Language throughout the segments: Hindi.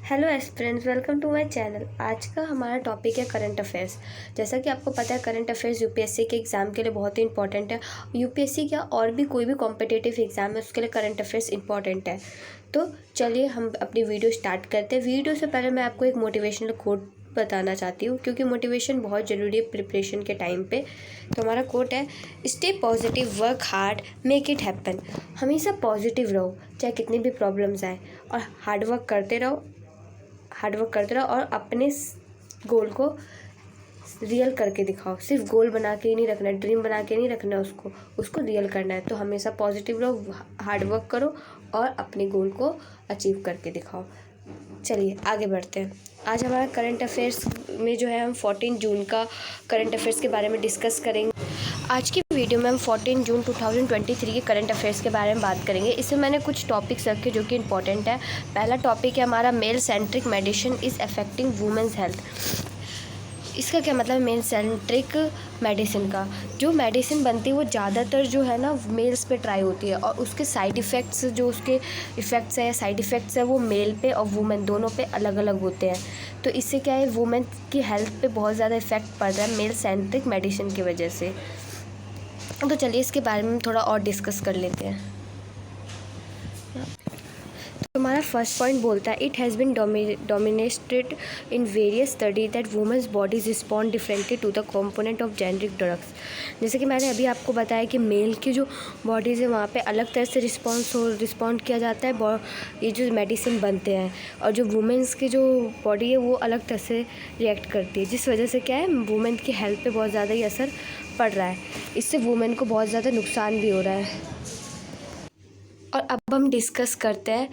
Hello aspirants, welcome to my channel. आज का हमारा टॉपिक है करंट अफेयर्स। जैसा कि आपको पता है, करंट अफेयर्स यूपीएससी के एग्ज़ाम के लिए बहुत ही इंपॉर्टेंट है। यूपीएससी क्या और भी कोई भी कॉम्पिटिटिव एग्ज़ाम है उसके लिए करंट अफेयर्स इंपॉर्टेंट है। तो चलिए हम अपनी वीडियो स्टार्ट करते हैं। वीडियो से पहले मैं आपको एक मोटिवेशनल कोट बताना चाहती हूँ, क्योंकि मोटिवेशन बहुत ज़रूरी है प्रिपरेशन के टाइम पे। तो हमारा कोट है, stay positive, work hard, make it happen. हमेशा पॉजिटिव रहो, चाहे कितनी भी प्रॉब्लम्स आए, और हार्डवर्क करते रहो और अपने गोल को रियल करके दिखाओ। सिर्फ गोल बना के ही नहीं रखना है, ड्रीम बना के नहीं रखना है, उसको रियल करना है। तो हमेशा पॉजिटिव रहो, हार्डवर्क करो और अपने गोल को अचीव करके दिखाओ। चलिए आगे बढ़ते हैं। आज हमारा करंट अफेयर्स में जो है हम 14 जून का करंट अफेयर्स के बारे में डिस्कस करेंगे। आज की वीडियो में हम 14 जून 2023 के करंट अफेयर्स के बारे में बात करेंगे। इसमें मैंने कुछ टॉपिक्स रखे जो कि इंपॉर्टेंट है। पहला टॉपिक है हमारा, male centric medicine is affecting women's health. इसका क्या मतलब है? मेल सेंट्रिक मेडिसिन का जो मेडिसिन बनती है वो ज़्यादातर जो है ना मेल्स पे ट्राई होती है, और उसके साइड इफ़ेक्ट्स जो उसके इफ़ेक्ट्स है या साइड इफ़ेक्ट्स है वो मेल पे और वुमेन दोनों पे अलग अलग होते हैं। तो इससे क्या है, वुमेन की हेल्थ पे बहुत ज़्यादा इफ़ेक्ट पड़ रहा है मेल सेंट्रिक मेडिसिन की वजह से। तो चलिए इसके बारे में थोड़ा और डिस्कस कर लेते हैं। तो हमारा फर्स्ट पॉइंट बोलता है, it has been dominated in various study that women's bodies respond differently to the component of generic drugs. जैसे कि मैंने अभी आपको बताया कि मेल की जो बॉडीज़ है वहाँ पे अलग तरह से रिस्पॉन्ड किया जाता है ये जो मेडिसिन बनते हैं, और जो वुमेन्स की जो बॉडी है वो अलग तरह से रिएक्ट करती है, जिस वजह से क्या है, वुमेन की हेल्थ पे बहुत ज़्यादा ही असर पड़ रहा है। इससे वुमेन को बहुत ज़्यादा नुकसान भी हो रहा है। और अब हम डिस्कस करते हैं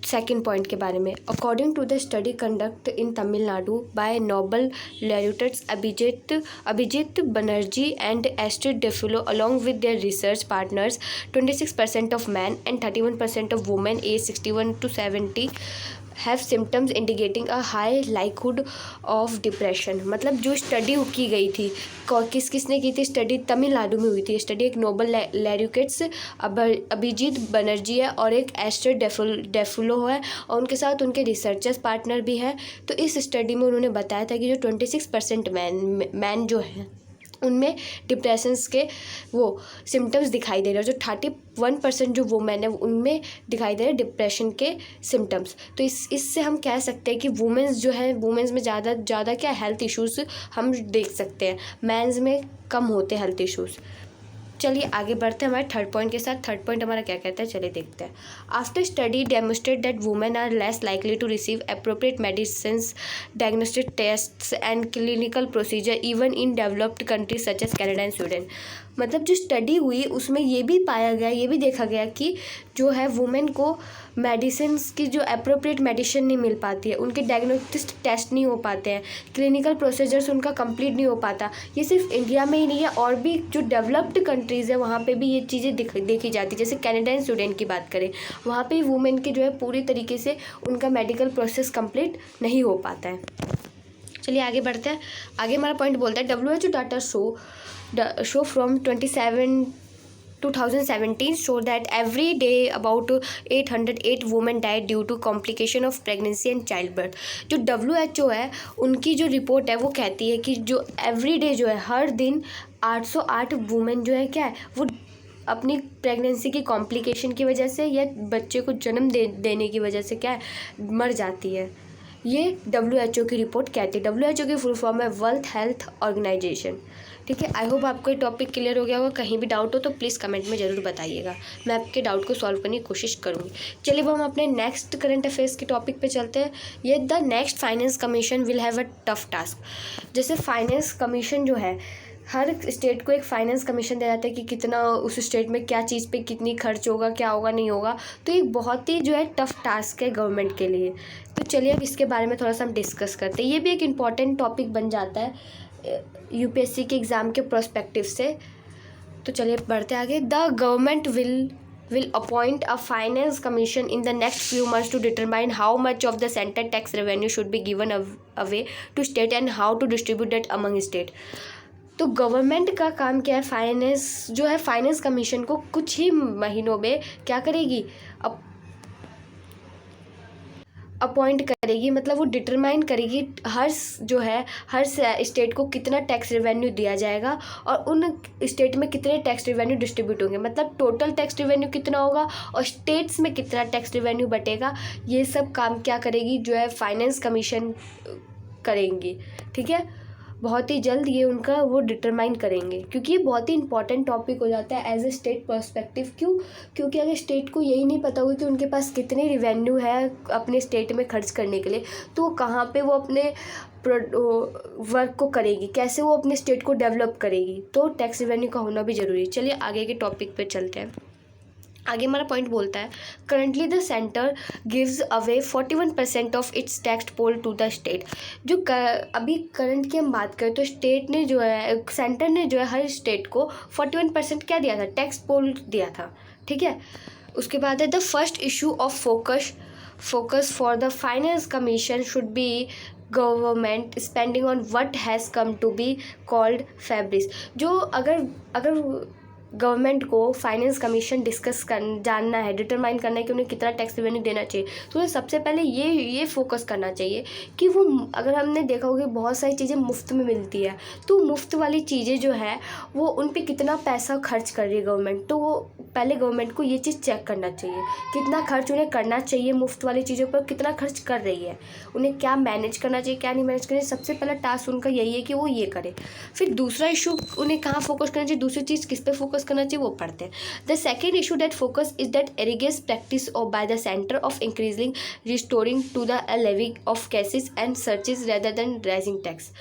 सेकेंड पॉइंट के बारे में। According to the study conduct in Tamil Nadu by Nobel laureates Abhijit Banerjee and Esther Duflo along with their research partners, 26% of men and 31% of women age 61 to 70 have symptoms indicating a high likelihood of depression. मतलब जो स्टडी की गई थी, किसने की थी स्टडी? तमिलनाडु में हुई थी स्टडी। एक नोबल लॉरेट्स अभिजीत बनर्जी है और एक एस्टर डेफुलो है, और उनके साथ उनके रिसर्चर्स पार्टनर भी है। तो इस स्टडी में उन्होंने बताया था कि जो 26% मैन जो है उनमें डिप्रेशंस के वो सिम्टम्स दिखाई दे रहे हैं, जो 31% जो वुमेन है उनमें दिखाई दे रहे हैं डिप्रेशन के सिम्टम्स। तो इससे हम कह सकते हैं कि वुमेन्स जो है, वुमेन्स में ज़्यादा क्या हेल्थ इश्यूज़ हम देख सकते हैं, मेंस में कम होते हैं हेल्थ इश्यूज़। चलिए आगे बढ़ते हैं हमारे थर्ड पॉइंट के साथ। थर्ड पॉइंट हमारा क्या कहता है, चलिए देखते हैं। After study demonstrate that women are less likely to receive appropriate medicines, diagnostic tests and clinical procedure even in developed countries such as Canada and Sweden. मतलब जो स्टडी हुई उसमें ये भी पाया गया, ये भी देखा गया कि जो है वुमेन को मेडिसिन्स की जो अप्रोप्रिएट मेडिसिन नहीं मिल पाती है, उनके डायग्नोस्टिक टेस्ट नहीं हो पाते हैं, क्लिनिकल प्रोसीजर्स उनका कंप्लीट नहीं हो पाता। ये सिर्फ इंडिया में ही नहीं है, और भी जो डेवलप्ड कंट्रीज़ है वहाँ पे भी ये चीज़ें देखी जाती है। जैसे कनाडा एंड स्वीडन की बात करें, वहाँ पे वुमेन के जो है पूरी तरीके से उनका मेडिकल प्रोसेस कंप्लीट नहीं हो पाता है। चलिए आगे बढ़ते हैं। आगे हमारा पॉइंट बोलता है, WHO data show from 2017 show that every day about 808 women died due to complication of pregnancy and childbirth। जो WHO है उनकी जो रिपोर्ट है वो कहती है कि जो एवरी डे जो है, हर दिन 808 वुमेन जो है क्या है, वो अपनी प्रेगनेंसी की कॉम्प्लिकेशन की वजह से या बच्चे को जन्म देने की वजह से क्या है, मर जाती है। ये WHO की रिपोर्ट कहती है। WHO की फुल फॉर्म है वर्ल्ड हेल्थ ऑर्गेनाइजेशन। ठीक है, आई होप आपको ये टॉपिक क्लियर हो गया होगा। कहीं भी डाउट हो तो प्लीज़ कमेंट में ज़रूर बताइएगा, मैं आपके डाउट को सॉल्व करने की कोशिश करूँगी। चलिए अब हम अपने नेक्स्ट करंट अफेयर्स के टॉपिक पे चलते हैं। ये the next finance commission will have a tough task. जैसे फाइनेंस कमीशन जो है, हर स्टेट को एक फाइनेंस कमीशन दिया जाता है कि कितना उस स्टेट में क्या चीज़ पे कितनी खर्च होगा, क्या होगा नहीं होगा। तो एक बहुत ही जो है टफ टास्क है गवर्नमेंट के लिए। तो चलिए अब इसके बारे में थोड़ा सा हम डिस्कस करते हैं। ये भी एक इम्पॉर्टेंट टॉपिक बन जाता है यूपीएससी के एग्ज़ाम के प्रोस्पेक्टिव से। तो चलिए बढ़ते आगे। The government will appoint a finance commission in the next few months to determine how much of the center tax revenue should be given away to state and how to distribute that among state। तो गवर्नमेंट का काम क्या है, फाइनेंस जो है, फाइनेंस कमीशन को कुछ ही महीनों में क्या करेगी, अपॉइंट करेगी, मतलब वो डिटरमाइन करेगी हर स्टेट को कितना टैक्स रेवेन्यू दिया जाएगा और उन स्टेट में कितने टैक्स रेवेन्यू डिस्ट्रीब्यूट होंगे, मतलब टोटल टैक्स रेवेन्यू कितना होगा और स्टेट्स में कितना टैक्स रेवेन्यू बटेगा। ये सब काम क्या करेगी, जो है फाइनेंस कमीशन करेंगी। ठीक है, बहुत ही जल्द ये उनका वो डिटरमाइन करेंगे, क्योंकि ये बहुत ही इंपॉर्टेंट टॉपिक हो जाता है एज ए स्टेट पर्सपेक्टिव। क्योंकि अगर स्टेट को यही नहीं पता होगा कि उनके पास कितनी रिवेन्यू है अपने स्टेट में खर्च करने के लिए, तो वो कहाँ पे वो अपने वर्क को करेगी, कैसे वो अपने स्टेट को डेवलप करेगी। तो टैक्स रिवेन्यू का होना भी ज़रूरी है। चलिए आगे के टॉपिक पे चलते हैं। आगे हमारा पॉइंट बोलता है, currently the centre gives away 41% of its tax pool to the state. जो अभी करंट की हम बात करें तो स्टेट ने जो है, सेंटर ने जो है हर स्टेट को 41% क्या दिया था, टैक्स पोल दिया था। ठीक है, उसके बाद है the first issue of focus for the finance commission should be government spending on what has come to be called fabrics. जो अगर गवर्नमेंट को फाइनेंस कमीशन जानना है, डिटरमाइन करना है कि उन्हें कितना टैक्स रेवेन्यू देना चाहिए, तो उन्हें सबसे पहले ये फोकस करना चाहिए कि वो, अगर हमने देखा होगा बहुत सारी चीज़ें मुफ्त में मिलती है, तो मुफ्त वाली चीज़ें जो है वो उन पे कितना पैसा खर्च कर रही है गवर्नमेंट। तो वो पहले गवर्नमेंट को ये चीज़ चेक करना चाहिए, कितना खर्च उन्हें करना चाहिए मुफ्त वाली चीज़ों पर, कितना खर्च कर रही है, उन्हें क्या मैनेज करना चाहिए, क्या नहीं मैनेज करना चाहिए। सबसे पहला टास्क उनका यही है कि वो ये करे। फिर दूसरा इशू उन्हें कहाँ फोकस करना चाहिए, दूसरी चीज़ किस पे फोकस करना चाहिए, वो पढ़ते हैं। The second issue that focus is that एरिगेस practice of by the centre of increasing resorting to the levy of cesses and surcharges rather than raising tax.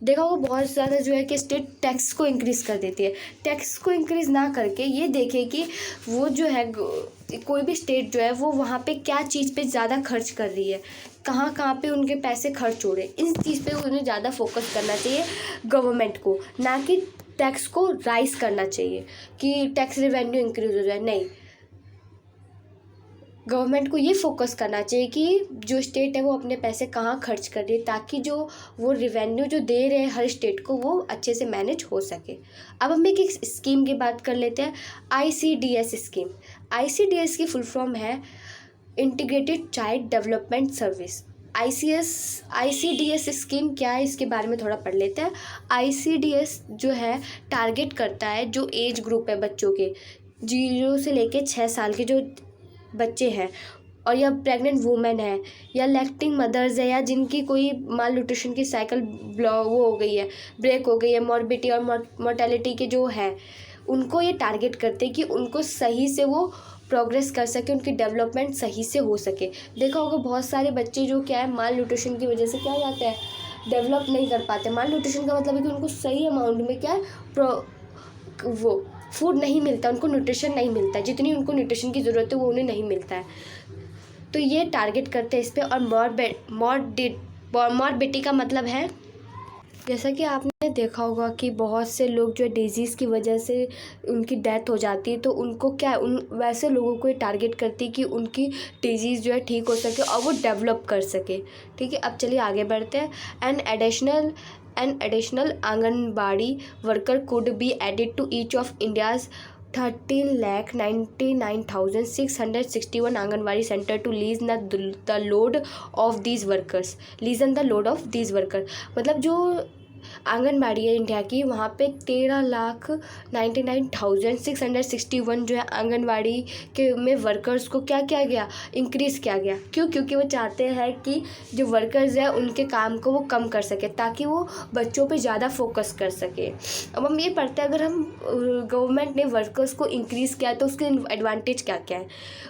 देखा वो बहुत ज़्यादा जो है कि स्टेट टैक्स को इंक्रीज़ कर देती है। टैक्स को इंक्रीज़ ना करके ये देखे कि वो जो है कोई भी स्टेट जो है वो वहाँ पे क्या चीज़ पे ज़्यादा खर्च कर रही है, कहाँ कहाँ पे उनके पैसे खर्च हो रहे हैं, इस चीज़ पे उन्हें ज़्यादा फोकस करना चाहिए गवर्नमेंट को, ना कि टैक्स को राइज करना चाहिए कि टैक्स रेवेन्यू इंक्रीज हो जाए। नहीं, गवर्नमेंट को ये फोकस करना चाहिए कि जो स्टेट है वो अपने पैसे कहाँ खर्च कर रही है, ताकि जो वो रिवेन्यू जो दे रहे हैं हर स्टेट को वो अच्छे से मैनेज हो सके। अब हम एक स्कीम की बात कर लेते हैं, ICDS स्कीम। ICDS की फुल फॉर्म है integrated child development service. ICDS scheme क्या है, इसके बारे में थोड़ा पढ़ लेते हैं। ICDS जो है टारगेट करता है जो एज ग्रुप है बच्चों के 0 से लेके 6 साल के जो बच्चे हैं, और या प्रेग्नेंट वुमेन है, या लैक्टिंग मदर्स है, या जिनकी कोई माल न्यूट्रिशन की साइकिल वो हो गई है, ब्रेक हो गई है, मॉर्बिडिटी और मोर्टेलिटी के जो है, उनको ये टारगेट करते हैं कि उनको सही से वो प्रोग्रेस कर सके, उनकी डेवलपमेंट सही से हो सके। देखा होगा बहुत सारे बच्चे जो क्या है माल न्यूट्रिशन की वजह से क्या हो जाता है, डेवलप नहीं कर पाते। माल न्यूट्रिशन का मतलब है कि उनको सही अमाउंट में क्या है वो फूड नहीं मिलता, उनको न्यूट्रिशन नहीं मिलता है, जितनी उनको न्यूट्रिशन की ज़रूरत है वो उन्हें नहीं मिलता है। तो ये टारगेट करते हैं इस पर। और मॉर्बिडिटी का मतलब है, जैसा कि आपने देखा होगा कि बहुत से लोग जो डिजीज़ की वजह से उनकी डेथ हो जाती है, तो उनको क्या है, उन वैसे लोगों को ये टारगेट करती है कि उनकी डिजीज़ जो है ठीक हो सके और वो डेवलप कर सके। ठीक है, अब चलिए आगे बढ़ते हैं। An additional anganwadi worker could be added to each of India's 13,99,661 anganwadi centre to lessen the load of these workers. मतलब जो आंगनबाड़ी है इंडिया की, वहाँ पे 13,99,661 जो है आंगनबाड़ी के में वर्कर्स को क्या किया गया, इंक्रीज़ किया गया। क्यों? क्योंकि वो चाहते हैं कि जो वर्कर्स है उनके काम को वो कम कर सके, ताकि वो बच्चों पे ज़्यादा फोकस कर सके। अब हम ये पढ़ते हैं, अगर हम गवर्नमेंट ने वर्कर्स को इंक्रीज़ किया तो उसके एडवांटेज क्या क्या है।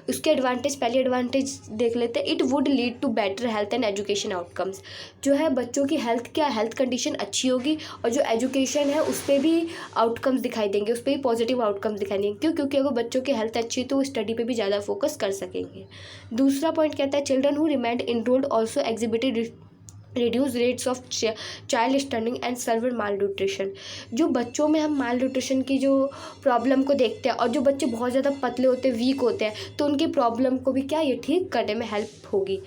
उसके एडवांटेज, पहले एडवांटेज देख लेते हैं। It would lead to better health and education outcomes. जो है बच्चों की हेल्थ कंडीशन अच्छी होगी, और जो एजुकेशन है उस पर भी आउटकम्स दिखाई देंगे, उस पर भी पॉजिटिव आउटकम्स दिखाई देंगे। क्यों? क्योंकि अगर बच्चों की हेल्थ अच्छी है तो वो स्टडी पे भी ज़्यादा फोकस कर सकेंगे। दूसरा पॉइंट कहता है, children who remained enrolled also exhibited reduce rates of child stunning and server mall nutrition. जो बच्चों में हम माल न्यूट्रिशन की जो प्रॉब्लम को देखते हैं, और जो बच्चे बहुत ज़्यादा पतले होते हैं, वीक होते हैं, तो उनकी प्रॉब्लम को भी क्या ये ठीक करने में हेल्प होगी।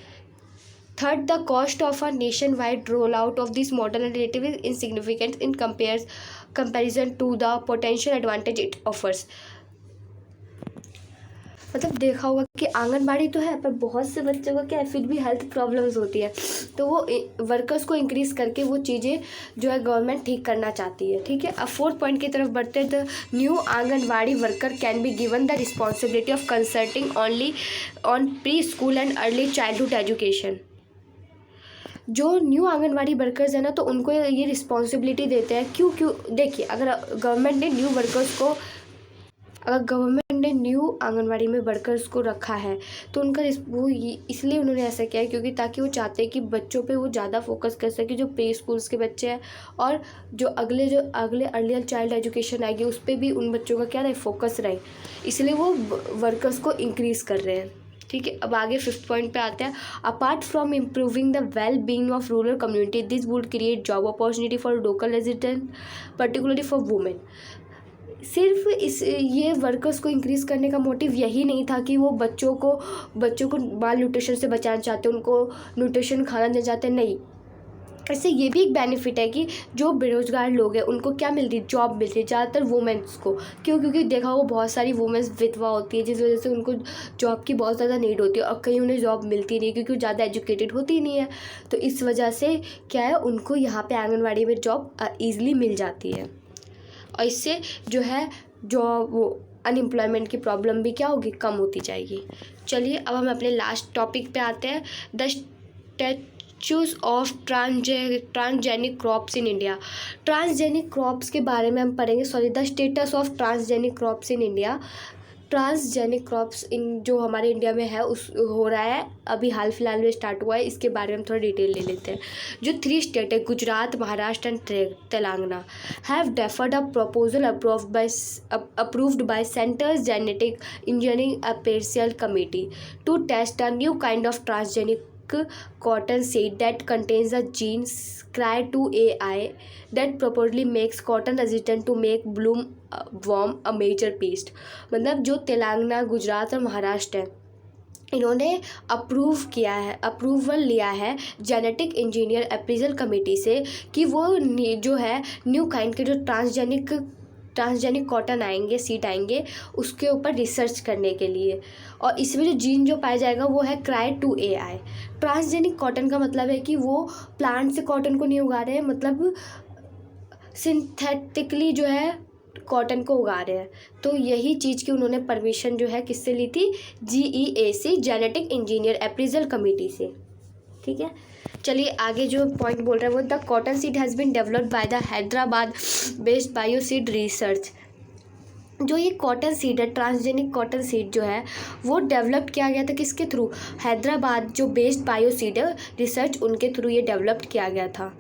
Third, the cost of a nationwide rollout of this model and relative is insignificant in comparison to the potential advantage it offers. मतलब देखा होगा कि आंगनबाड़ी तो है पर बहुत से बच्चों को क्या है फिर भी हेल्थ प्रॉब्लम्स होती है, तो वो वर्कर्स को इंक्रीज़ करके वो चीज़ें जो है गवर्नमेंट ठीक करना चाहती है। ठीक है, अब 4th पॉइंट की तरफ बढ़ते हैं। The new anganwadi worker can be given the responsibility of consulting only on pre school and early childhood education. जो न्यू आंगनवाड़ी वर्कर्स है ना, तो उनको ये रिस्पॉन्सिबिलिटी देते हैं। क्यों देखिए, अगर गवर्नमेंट ने न्यू आंगनवाड़ी में वर्कर्स को रखा है तो उनका इसलिए उन्होंने ऐसा किया है क्योंकि ताकि वो चाहते हैं कि बच्चों पे वो ज़्यादा फोकस कर सके, जो प्री स्कूल्स के बच्चे हैं और जो अगले अर्ली चाइल्ड एजुकेशन आएगी उस पर भी उन बच्चों का क्या रहे, फोकस रहे, इसलिए वो वर्कर्स को इंक्रीज़ कर रहे हैं। ठीक है, अब आगे 5th पॉइंट पे आते हैं। Apart from improving the well being of rural community, this would create job opportunity for local resident, particularly for women. सिर्फ ये वर्कर्स को इंक्रीज़ करने का मोटिव यही नहीं था कि वो बच्चों को माल न्यूट्रिशन से बचाना चाहते, उनको न्यूट्रिशन खाना देना चाहते, नहीं। इससे ये भी एक बेनिफिट है कि जो बेरोज़गार लोग हैं उनको क्या मिल रही, जॉब मिल रही है, ज़्यादातर वुमेन्स को। क्योंकि देखा हो बहुत सारी वुमेन्स विधवा होती है, जिस वजह से उनको जॉब की बहुत ज़्यादा नीड होती है और कहीं उन्हें जॉब मिलती नहीं क्योंकि वो ज़्यादा एजुकेटेड होती नहीं है। तो इस वजह से क्या है, उनको यहाँ पे आंगनवाड़ी में जॉब ईज़िली मिल जाती है और इससे जो है वो अनएम्प्लॉयमेंट की प्रॉब्लम भी क्या होगी, कम होती जाएगी। चलिए अब हम अपने लास्ट टॉपिक पे आते हैं, the statues of transgenic crops in India. Transgenic crops के बारे में हम पढ़ेंगे, the status of transgenic crops in India. Transgenic crops जो हमारे इंडिया में है उस हो रहा है, अभी हाल फिलहाल में स्टार्ट हुआ है, इसके बारे में थोड़ा डिटेल ले लेते हैं। जो 3 स्टेट है, Gujarat, Maharashtra and Telangana, have deferred a proposal approved by centre's genetic engineering appraisal committee to test a new kind of transgenic cotton seed that contains a gene CRY2AI that purportedly makes cotton resistant to make bloom worm a major pest। मतलब जो तेलंगाना, गुजरात और महाराष्ट्र है, इन्होंने अप्रूवल लिया है जेनेटिक इंजीनियर अप्रेजल कमेटी से कि वो जो है न्यू काइंड के जो ट्रांसजेनिक कॉटन आएंगे, सीड आएंगे, उसके ऊपर रिसर्च करने के लिए। और इसमें जो जीन जो पाया जाएगा वो है CRY2AI। ट्रांसजेनिक कॉटन का मतलब है कि वो प्लांट से कॉटन को नहीं उगा रहे हैं, मतलब सिंथेटिकली जो है कॉटन को उगा रहे हैं। तो यही चीज़ की उन्होंने परमिशन जो है किससे ली थी, GEAC genetic engineer appraisal committee से। ठीक है, चलिए आगे जो पॉइंट बोल रहा है वो, the cotton seed has been developed by the Hyderabad based bioseed research. जो ये कॉटन सीड है, ट्रांसजेनिक कॉटन सीड जो है वो डेवलप किया गया था किसके थ्रू, हैदराबाद जो बेस्ड बायोसीड है रिसर्च, उनके थ्रू ये डेवलप्ड किया गया था।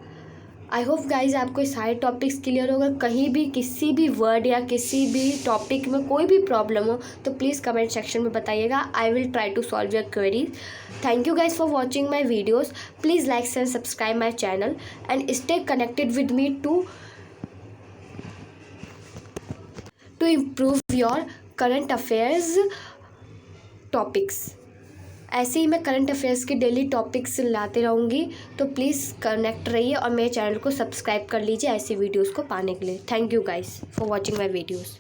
आई होप गाइज आपको सारे टॉपिक्स क्लियर होगा। कहीं भी किसी भी वर्ड या किसी भी टॉपिक में कोई भी प्रॉब्लम हो तो प्लीज़ कमेंट सेक्शन में बताइएगा, I will try to solve your queries. Thank you guys for watching my videos. Please like and subscribe my channel and stay connected with me to improve your current affairs topics. ऐसे ही मैं करंट अफेयर्स के डेली टॉपिक्स लाते रहूँगी, तो प्लीज़ कनेक्ट रहिए और मेरे चैनल को सब्सक्राइब कर लीजिए ऐसी वीडियोस को पाने के लिए। Thank you guys for watching my videos.